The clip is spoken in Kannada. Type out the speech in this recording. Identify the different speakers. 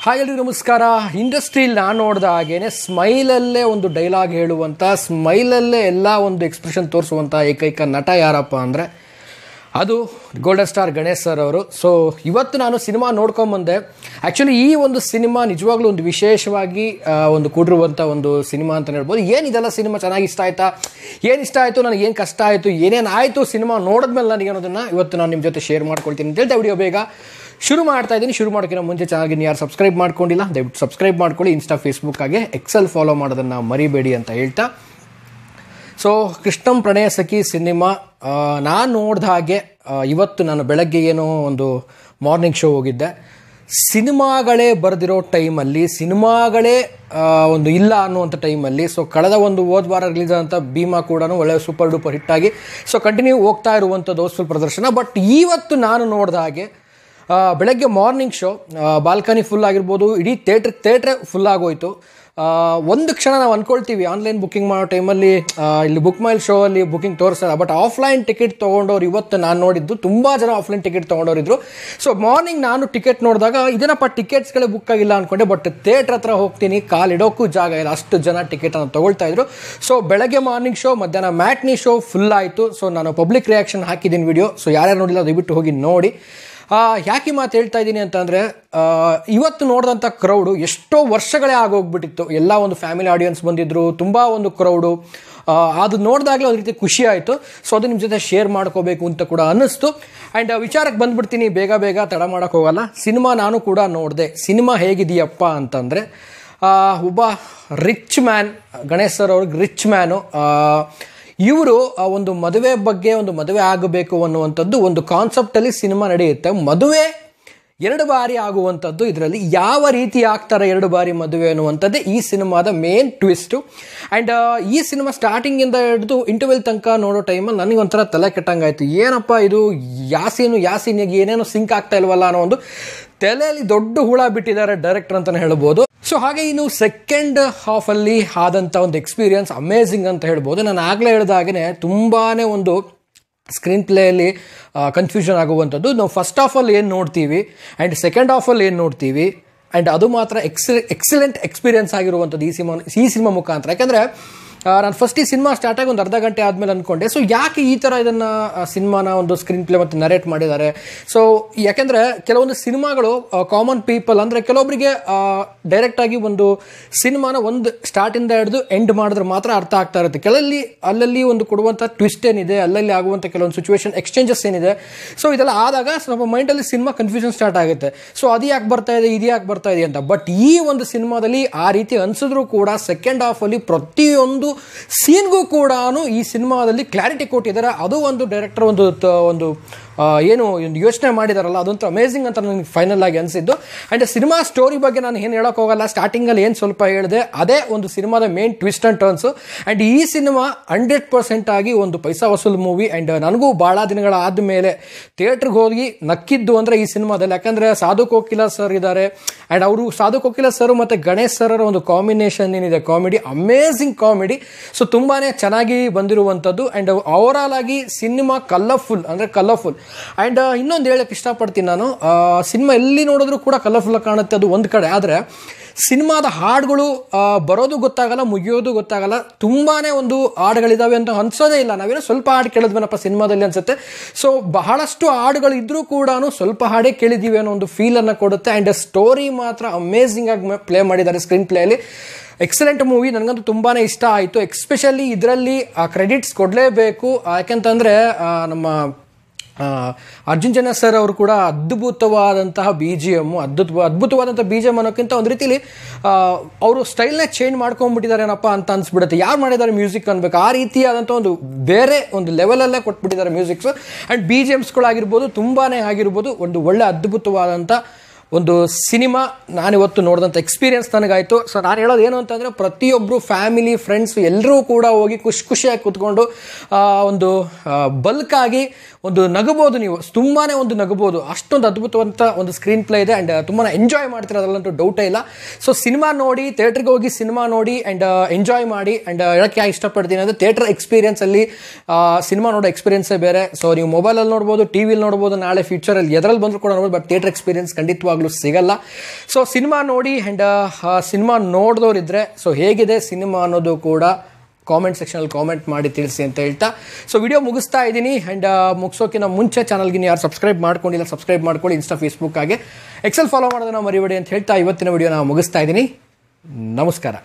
Speaker 1: ಹಾಯ್ ಎಲ್ರಿಗೂ ನಮಸ್ಕಾರ. ಇಂಡಸ್ಟ್ರಿಯಲ್ಲಿ ನಾನು ನೋಡಿದ ಹಾಗೇನೆ ಸ್ಮೈಲಲ್ಲೇ ಒಂದು ಡೈಲಾಗ್ ಹೇಳುವಂಥ, ಸ್ಮೈಲಲ್ಲೇ ಎಲ್ಲ ಒಂದು ಎಕ್ಸ್ಪ್ರೆಷನ್ ತೋರಿಸುವಂಥ ಏಕೈಕ ನಟ ಯಾರಪ್ಪ ಅಂದರೆ ಅದು ಗೋಲ್ಡನ್ ಸ್ಟಾರ್ ಗಣೇಶ್ ಸರ್ ಅವರು. ಸೊ ಇವತ್ತು ನಾನು ಸಿನಿಮಾ ನೋಡ್ಕೊಂಬಂದೆ. ಆ್ಯಕ್ಚುಲಿ ಈ ಒಂದು ಸಿನಿಮಾ ನಿಜವಾಗ್ಲೂ ಒಂದು ವಿಶೇಷವಾಗಿ ಒಂದು ಕೂಡಿರುವಂಥ ಒಂದು ಸಿನಿಮಾ ಅಂತ ಹೇಳ್ಬೋದು. ಏನಿದೆಲ್ಲ ಸಿನಿಮಾ ಚೆನ್ನಾಗಿ ಇಷ್ಟ ಆಯ್ತಾ, ಏನು ಇಷ್ಟ ಆಯಿತು, ನನಗೆ ಏನು ಕಷ್ಟ ಆಯಿತು, ಏನೇನು ಆಯಿತು ಸಿನಿಮಾ ನೋಡಿದ್ಮೇಲೆ ನನಗೆ ಅನ್ನೋದನ್ನು ಇವತ್ತು ನಾನು ನಿಮ್ಮ ಜೊತೆ ಶೇರ್ ಮಾಡ್ಕೊಳ್ತೀನಿ ಅಂತ ಹೇಳ್ತಾ ವಿಡಿಯೋ ಬೇಗ ಶುರು ಮಾಡ್ತಾ ಇದ್ದೀನಿ. ಶುರು ಮಾಡೋಕ್ಕಿಂತ ಮುಂಚೆ ಚಾನಲ್ಗೆ ಯಾರು ಸಬ್ಸ್ಕ್ರೈಬ್ ಮಾಡ್ಕೊಂಡಿಲ್ಲ ದಯವಿಟ್ಟು ಸಬ್ಸ್ಕ್ರೈಬ್ ಮಾಡ್ಕೊಳ್ಳಿ. ಇನ್ಸ್ಟಾ ಫೇಸ್ಬುಕ್ ಹಾಗೆ ಎಕ್ಸೆಲ್ ಫಾಲೋ ಮಾಡೋದನ್ನು ಮರಿಬೇಡಿ ಅಂತ ಹೇಳ್ತಾ, ಸೊ ಕೃಷ್ಣಂ ಪ್ರಣಯ ಸಖಿ ಸಿನಿಮಾ ನಾನು ನೋಡಿದ ಹಾಗೆ ಇವತ್ತು ನಾನು ಬೆಳಗ್ಗೆ ಏನೋ ಒಂದು ಮಾರ್ನಿಂಗ್ ಶೋ ಹೋಗಿದ್ದೆ. ಸಿನಿಮಾಗಳೇ ಬರೆದಿರೋ ಟೈಮಲ್ಲಿ, ಸಿನಿಮಾಗಳೇ ಒಂದು ಇಲ್ಲ ಅನ್ನುವಂಥ ಟೈಮಲ್ಲಿ, ಸೊ ಕಳೆದ ಒಂದು ಹೋದ ವಾರ ರಿಲೀಸ್ ಆದಂಥ ಭೀಮಾ ಕೂಡ ಒಳ್ಳೆಯ ಸೂಪರ್ ಡೂಪರ್ ಹಿಟ್ಟಾಗಿ ಸೊ ಕಂಟಿನ್ಯೂ ಹೋಗ್ತಾ ಇರುವಂಥದ್ದು ಹೌಸ್ಫುಲ್ ಪ್ರದರ್ಶನ. ಬಟ್ ಇವತ್ತು ನಾನು ನೋಡಿದ ಹಾಗೆ ಬೆಳಗ್ಗೆ ಮಾರ್ನಿಂಗ್ ಶೋ ಬಾಲ್ಕನಿ ಫುಲ್ ಆಗಿರ್ಬೋದು, ಇಡೀ ಥಿಯೇಟ್ರೇ ಫುಲ್ ಆಗೋಯ್ತು. ಒಂದು ಕ್ಷಣ ನಾವು ಅಂದ್ಕೊಳ್ತೀವಿ ಆನ್ಲೈನ್ ಬುಕ್ಕಿಂಗ್ ಮಾಡೋ ಟೈಮಲ್ಲಿ ಇಲ್ಲಿ ಬುಕ್ ಮೈ ಶೋ ಅಲ್ಲಿ ಬುಕ್ಕಿಂಗ್ ತೋರಿಸ್ತಾರೆ, ಬಟ್ ಆಫ್ಲೈನ್ ಟಿಕೆಟ್ ತೊಗೊಂಡವ್ರು ಇವತ್ತು ನಾನು ನೋಡಿದ್ದು ತುಂಬ ಜನ ಆಫ್ಲೈನ್ ಟಿಕೆಟ್ ತೊಗೊಂಡವ್ರಿದ್ರು. ಸೊ ಮಾರ್ನಿಂಗ್ ನಾನು ಟಿಕೆಟ್ ನೋಡಿದಾಗ ಇದನ್ನಪ್ಪ ಟಿಕೆಟ್ಸ್ಗಳೇ ಬುಕ್ ಆಗಿಲ್ಲ ಅಂದ್ಕೊಂಡೆ, ಬಟ್ ಥಿಯೇಟ್ರ್ ಹತ್ರ ಹೋಗ್ತೀನಿ ಕಾಲಿಡೋಕ್ಕೂ ಜಾಗ ಇಲ್ಲ, ಅಷ್ಟು ಜನ ಟಿಕೆಟನ್ನು ತೊಗೊಳ್ತಾ ಇದ್ರು. ಸೊ ಬೆಳಗ್ಗೆ ಮಾರ್ನಿಂಗ್ ಶೋ, ಮಧ್ಯಾಹ್ನ ಮ್ಯಾಟ್ನಿ ಶೋ ಫುಲ್ ಆಯಿತು. ಸೊ ನಾನು ಪಬ್ಲಿಕ್ ರಿಯಾಕ್ಷನ್ ಹಾಕಿದ್ದೀನಿ ವಿಡಿಯೋ, ಸೊ ಯಾರ್ಯಾರು ನೋಡಿಲ್ಲ ದಯವಿಟ್ಟು ಹೋಗಿ ನೋಡಿ. ಯಾಕೆ ಮಾತು ಹೇಳ್ತಾ ಇದ್ದೀನಿ ಅಂತಂದರೆ, ಇವತ್ತು ನೋಡಿದಂಥ ಕ್ರೌಡು ಎಷ್ಟೋ ವರ್ಷಗಳೇ ಆಗೋಗ್ಬಿಟ್ಟಿತ್ತು. ಎಲ್ಲ ಒಂದು ಫ್ಯಾಮಿಲಿ ಆಡಿಯನ್ಸ್ ಬಂದಿದ್ದರು, ತುಂಬ ಒಂದು ಕ್ರೌಡು. ಅದು ನೋಡಿದಾಗಲೇ ಒಂದು ರೀತಿ ಖುಷಿ ಆಯಿತು. ಸೊ ಅದು ನಿಮ್ಮ ಜೊತೆ ಶೇರ್ ಮಾಡ್ಕೋಬೇಕು ಅಂತ ಕೂಡ ಅನ್ನಿಸ್ತು. ಆ್ಯಂಡ್ ವಿಚಾರಕ್ಕೆ ಬಂದುಬಿಡ್ತೀನಿ, ಬೇಗ ತಡ ಮಾಡೋಕ್ಕೆ ಹೋಗಲ್ಲ. ಸಿನಿಮಾ ನಾನು ಕೂಡ ನೋಡಿದೆ. ಸಿನಿಮಾ ಹೇಗಿದೆಯಪ್ಪ ಅಂತಂದರೆ, ಒಬ್ಬ ರಿಚ್ ಮ್ಯಾನ್, ಗಣೇಶ್ ಸರ್ ಅವ್ರಿಗೆ ರಿಚ್ ಮ್ಯಾನು, ಇವರು ಒಂದು ಮದುವೆ ಬಗ್ಗೆ, ಒಂದು ಮದುವೆ ಆಗಬೇಕು ಅನ್ನುವಂಥದ್ದು ಒಂದು ಕಾನ್ಸೆಪ್ಟಲ್ಲಿ ಸಿನಿಮಾ ನಡೆಯುತ್ತೆ. ಮದುವೆ 2 ಬಾರಿ ಆಗುವಂಥದ್ದು, ಇದರಲ್ಲಿ ಯಾವ ರೀತಿ ಆಗ್ತಾರೆ 2 ಬಾರಿ ಮದುವೆ ಅನ್ನುವಂಥದ್ದೇ ಈ ಸಿನಿಮಾದ ಮೇನ್ ಟ್ವಿಸ್ಟು. ಆ್ಯಂಡ್ ಈ ಸಿನಿಮಾ ಸ್ಟಾರ್ಟಿಂಗಿಂದ ಹಿಡಿದು ಇಂಟರ್ವೆಲ್ ತನಕ ನೋಡೋ ಟೈಮಲ್ಲಿ ನನಗೆ ಒಂಥರ ತಲೆ ಕೆಟ್ಟಂಗಾಯಿತು. ಏನಪ್ಪ ಇದು, ಯಾಸೀನಿಗೆ ಏನೇನೋ ಸಿಂಕ್ ಆಗ್ತಾ ಇಲ್ವಲ್ಲ ಅನ್ನೋ ಒಂದು ತಲೆಯಲ್ಲಿ ದೊಡ್ಡ ಹುಳ ಬಿಟ್ಟಿದ್ದಾರೆ ಡೈರೆಕ್ಟರ್ ಅಂತಲೇ ಹೇಳ್ಬೋದು. ಸೊ ಹಾಗೆ ಇನ್ನು ಸೆಕೆಂಡ್ ಹಾಫಲ್ಲಿ ಆದಂಥ ಒಂದು ಎಕ್ಸ್ಪೀರಿಯನ್ಸ್ ಅಮೇಝಿಂಗ್ ಅಂತ ಹೇಳ್ಬೋದು. ನಾನು ಆಗಲೇ ಹೇಳಿದಾಗೇ ತುಂಬಾ ಒಂದು ಸ್ಕ್ರೀನ್ ಪ್ಲೇಯಲ್ಲಿ ಕನ್ಫ್ಯೂಷನ್ ಆಗುವಂಥದ್ದು. ನಾವು ಫಸ್ಟ್ ಹಾಫಲ್ಲಿ ಏನು ನೋಡ್ತೀವಿ ಆ್ಯಂಡ್ ಸೆಕೆಂಡ್ ಹಾಫಲ್ಲಿ ಏನು ನೋಡ್ತೀವಿ, ಆ್ಯಂಡ್ ಅದು ಮಾತ್ರ ಎಕ್ಸಲೆಂಟ್ ಎಕ್ಸ್ಪೀರಿಯನ್ಸ್ ಆಗಿರುವಂಥದ್ದು ಈ ಸಿನಿಮಾ ಮುಖಾಂತರ. ಯಾಕೆಂದರೆ ನಾನು ಫಸ್ಟ್ ಈ ಸಿನಿಮಾ ಸ್ಟಾರ್ಟ್ ಆಗಿ ಒಂದು ಅರ್ಧ ಗಂಟೆ ಆದಮೇಲೆ ಅಂದ್ಕೊಂಡೆ, ಸೊ ಯಾಕೆ ಈ ಥರ ಇದನ್ನು ಸಿನಿಮಾನ ಒಂದು ಸ್ಕ್ರೀನ್ ಪ್ಲೇ ಮತ್ತು ನರೇಟ್ ಮಾಡಿದ್ದಾರೆ. ಸೊ ಯಾಕೆಂದರೆ ಕೆಲವೊಂದು ಸಿನಿಮಾಗಳು ಕಾಮನ್ ಪೀಪಲ್ ಅಂದರೆ ಕೆಲವೊಬ್ಬರಿಗೆ ಡೈರೆಕ್ಟಾಗಿ ಒಂದು ಸಿನಿಮಾನ ಒಂದು ಸ್ಟಾರ್ಟಿಂದ ಹಿಡಿದು ಎಂಡ್ ಮಾಡಿದ್ರೆ ಮಾತ್ರ ಅರ್ಥ ಆಗ್ತಾ ಇರುತ್ತೆ. ಅಲ್ಲಲ್ಲಿ ಒಂದು ಕೊಡುವಂಥ ಟ್ವಿಸ್ಟ್ ಏನಿದೆ, ಅಲ್ಲಲ್ಲಿ ಆಗುವಂಥ ಕೆಲವೊಂದು ಸಿಚುವೇಶನ್ ಎಕ್ಸ್ಚೇಂಜಸ್ ಏನಿದೆ, ಸೊ ಇದೆಲ್ಲ ಆದಾಗ ಸ್ವಲ್ಪ ಮೈಂಡಲ್ಲಿ ಸಿನಿಮಾ ಕನ್ಫ್ಯೂಷನ್ ಸ್ಟಾರ್ಟ್ ಆಗುತ್ತೆ. ಸೊ ಅದು ಯಾಕೆ ಬರ್ತಾ ಇದೆ, ಇದು ಯಾಕೆ ಬರ್ತಾ ಇದೆ ಅಂತ. ಬಟ್ ಈ ಒಂದು ಸಿನಿಮಾದಲ್ಲಿ ಆ ರೀತಿ ಅನಿಸಿದ್ರು ಕೂಡ ಸೆಕೆಂಡ್ ಹಾಫಲ್ಲಿ ಪ್ರತಿಯೊಂದು ಸೀನ್ಗೂ ಕೂಡ ಈ ಸಿನಿಮಾದಲ್ಲಿ ಕ್ಲಾರಿಟಿ ಕೊಟ್ಟಿದ್ದಾರೆ. ಅದು ಒಂದು ಡೈರೆಕ್ಟರ್ ಒಂದು ಏನು ಒಂದು ಯೋಚನೆ ಮಾಡಿದಾರಲ್ಲ, ಅದಂತೂ ಅಮೇಝಿಂಗ್ ಅಂತ ನನಗೆ ಫೈನಲ್ ಆಗಿ ಅನಿಸಿದ್ದು. ಆ್ಯಂಡ್ ಸಿನಿಮಾ ಸ್ಟೋರಿ ಬಗ್ಗೆ ನಾನು ಏನು ಹೇಳೋಕೆ ಹೋಗಲ್ಲ, ಸ್ಟಾರ್ಟಿಂಗಲ್ಲಿ ಏನು ಸ್ವಲ್ಪ ಹೇಳಿದೆ ಅದೇ ಒಂದು ಸಿನಿಮಾದ main twist and turns. And ಈ ಸಿನಿಮಾ 100% ಆಗಿ ಒಂದು ಪೈಸಾ ವಸೂಲ್ ಮೂವಿ. ಆ್ಯಂಡ್ ನನಗೂ ಭಾಳ ದಿನಗಳಾದ ಮೇಲೆ ಥಿಯೇಟ್ರಿಗೆ ಹೋಗಿ ನಕ್ಕಿದ್ದು ಅಂದರೆ ಈ ಸಿನಿಮಾದಲ್ಲಿ. ಯಾಕಂದರೆ ಸಾಧು ಕೋಕಿಲ ಸರ್ ಇದ್ದಾರೆ, ಆ್ಯಂಡ್ ಅವರು ಸಾಧು ಕೋಕಿಲ ಸರ್ ಮತ್ತು ಗಣೇಶ್ ಸರ್ ಒಂದು ಕಾಂಬಿನೇಷನ್ ಏನಿದೆ, ಕಾಮಿಡಿ, ಅಮೇಝಿಂಗ್ ಕಾಮಿಡಿ. ಸೊ ತುಂಬಾ ಚೆನ್ನಾಗಿ ಬಂದಿರುವಂಥದ್ದು. ಆ್ಯಂಡ್ ಓವರಾಲ್ ಆಗಿ ಸಿನಿಮಾ ಕಲರ್ಫುಲ್. ಆ್ಯಂಡ್ ಇನ್ನೊಂದು ಹೇಳಕ್ಕೆ ಇಷ್ಟಪಡ್ತೀನಿ ನಾನು, ಸಿನಿಮಾ ಎಲ್ಲಿ ನೋಡಿದ್ರು ಕೂಡ ಕಲರ್ಫುಲ್ ಕಾಣುತ್ತೆ, ಅದು ಒಂದು ಕಡೆ. ಆದರೆ ಸಿನಿಮಾದ ಹಾಡುಗಳು ಬರೋದು ಗೊತ್ತಾಗಲ್ಲ, ಮುಗಿಯೋದು ಗೊತ್ತಾಗಲ್ಲ. ತುಂಬಾ ಒಂದು ಹಾಡುಗಳಿದ್ದಾವೆ ಅಂತ ಅನ್ಸೋದೇ ಇಲ್ಲ. ನಾವೇನೋ ಸ್ವಲ್ಪ ಹಾಡು ಕೇಳಿದ್ವೇನಪ್ಪ ಸಿನಿಮಾದಲ್ಲಿ ಅನ್ಸುತ್ತೆ. ಸೊ ಬಹಳಷ್ಟು ಹಾಡುಗಳು ಇದ್ರೂ ಕೂಡ ಸ್ವಲ್ಪ ಹಾಡೇ ಕೇಳಿದ್ದೀವಿ ಅನ್ನೋ ಒಂದು ಫೀಲನ್ನು ಕೊಡುತ್ತೆ. ಆ್ಯಂಡ್ ಸ್ಟೋರಿ ಮಾತ್ರ ಅಮೇಝಿಂಗ್ ಆಗಿ ಪ್ಲೇ ಮಾಡಿದ್ದಾರೆ ಸ್ಕ್ರೀನ್ ಪ್ಲೇಯಲ್ಲಿ. ಎಕ್ಸಲೆಂಟ್ ಮೂವಿ, ನನಗಂತೂ ತುಂಬಾ ಇಷ್ಟ ಆಯಿತು. ಎಕ್ಸ್ಪೆಷಲಿ ಇದರಲ್ಲಿ ಕ್ರೆಡಿಟ್ಸ್ ಕೊಡಲೇಬೇಕು. ಯಾಕೆಂತಂದರೆ ನಮ್ಮ ಅರ್ಜುನ್ ಜನ್ಯ ಸರ್ ಅವರು ಕೂಡ ಅದ್ಭುತವಾದಂತಹ BGM, ಅದ್ಭುತವಾದಂಥ BGM ಅನ್ನೋಕ್ಕಿಂತ ಒಂದು ರೀತಿಲಿ ಅವರು ಸ್ಟೈಲ್ನೇ ಚೇಂಜ್ ಮಾಡ್ಕೊಂಡ್ಬಿಟ್ಟಿದ್ದಾರೆ ಏನಪ್ಪ ಅಂತ ಅನಿಸ್ಬಿಡುತ್ತೆ. ಯಾರು ಮಾಡಿದ್ದಾರೆ ಮ್ಯೂಸಿಕ್ ಅನ್ಬೇಕು, ಆ ರೀತಿಯಾದಂಥ ಒಂದು ಬೇರೆ ಒಂದು ಲೆವೆಲಲ್ಲೇ ಕೊಟ್ಬಿಟ್ಟಿದ್ದಾರೆ ಮ್ಯೂಸಿಕ್ಸು. ಆ್ಯಂಡ್ BGMಸ್ಗಳಾಗಿರ್ಬೋದು, ತುಂಬಾ ಆಗಿರ್ಬೋದು, ಒಂದು ಒಳ್ಳೆ ಅದ್ಭುತವಾದಂಥ ಒಂದು ಸಿನಿಮಾ ನಾನಿವತ್ತು ನೋಡಿದಂಥ ಎಕ್ಸ್ಪೀರಿಯನ್ಸ್ ನನಗಾಯಿತು. ಸೊ ನಾನು ಹೇಳೋದು ಏನು ಅಂತಂದರೆ, ಪ್ರತಿಯೊಬ್ಬರು ಫ್ಯಾಮಿಲಿ ಫ್ರೆಂಡ್ಸ್ ಎಲ್ಲರೂ ಕೂಡ ಹೋಗಿ ಖುಷಿಯಾಗಿ ಕೂತ್ಕೊಂಡು ಒಂದು ಬಲ್ಕಾಗಿ ಒಂದು ನಗಬೋದು. ನೀವು ತುಂಬಾ ಒಂದು ನಗಬೋದು, ಅಷ್ಟೊಂದು ಅದ್ಭುತವಂತ ಒಂದು ಸ್ಕ್ರೀನ್ ಪ್ಲೇ ಇದೆ. ಆ್ಯಂಡ್ ತುಂಬಾ ಎಂಜಾಯ್ ಮಾಡ್ತೀರ, ಅದರಲ್ಲಂತೂ ಡೌಟೇ ಇಲ್ಲ. ಸೊ ಸಿನಿಮಾ ನೋಡಿ, ಥಿಯೇಟ್ರಿಗೆ ಹೋಗಿ ಸಿನಿಮಾ ನೋಡಿ ಆ್ಯಂಡ್ ಎಂಜಾಯ್ ಮಾಡಿ. ಆ್ಯಂಡ್ ಹೇಳೋಕ್ಕೆ ಇಷ್ಟಪಡ್ತೀನಿ ಅಂದರೆ, ಥಿಯೇಟರ್ ಎಕ್ಸ್ಪೀರಿಯನ್ಸಲ್ಲಿ ಸಿನಿಮಾ ನೋಡೋ ಎಕ್ಸ್ಪೀರಿಯನ್ಸೇ ಬೇರೆ. ಸೊ ನೀವು ಮೊಬೈಲಲ್ಲಿ ನೋಡ್ಬೋದು, ಟಿ ವಿಲಿ ನೋಡ್ಬೋದು, ನಾಳೆ ಫ್ಯೂಚರಲ್ಲಿ ಎದರಲ್ಲಿ ಬಂದರೂ ಕೂಡ ನೋಡ್ಬೋದು, ಬಟ್ ಥಿಯೇಟರ್ ಎಕ್ಸ್ಪೀರಿಯನ್ಸ್ ಖಂಡಿತವಾಗಿ ಖಂಡಿತವಾಗ್ಲೂ ಸಿಗಲ್ಲ. ಸೊ ಸಿನಿಮಾ ನೋಡಿ ಆ್ಯಂಡ್ ಸಿನಿಮಾ ನೋಡಿದವರಿದ್ರೆ ಸೊ ಹೇಗಿದೆ ಸಿನಿಮಾ ಅನ್ನೋದು ಕೂಡ ಕಾಮೆಂಟ್ ಸೆಕ್ಷನಲ್ಲಿ ಕಾಮೆಂಟ್ ಮಾಡಿ ತಿಳಿಸಿ ಅಂತ ಹೇಳ್ತಾ ಸೊ ವಿಡಿಯೋ ಮುಗಿಸ್ತಾ ಇದ್ದೀನಿ. ಆ್ಯಂಡ್ ಮುಗಿಸೋಕ್ಕಿಂತ ಮುಂಚೆ ಚಾನಲ್ಗೆ ಯಾರು ಸಬ್ಸ್ಕ್ರೈಬ್ ಮಾಡ್ಕೊಂಡಿಲ್ಲ ಸಬ್ಸ್ಕ್ರೈಬ್ ಮಾಡ್ಕೊಳ್ಳಿ. ಇನ್ಸ್ಟಾ ಫೇಸ್ಬುಕ್ ಹಾಗೆ ಎಕ್ಸೆಲ್ ಫಾಲೋ ಮಾಡೋದನ್ನ ಮರಿಬೇಡಿ ಅಂತ ಹೇಳ್ತಾ ಇವತ್ತಿನ ವಿಡಿಯೋ ನಾನು ಮುಗಿಸ್ತಾ ಇದ್ದೀನಿ. ನಮಸ್ಕಾರ.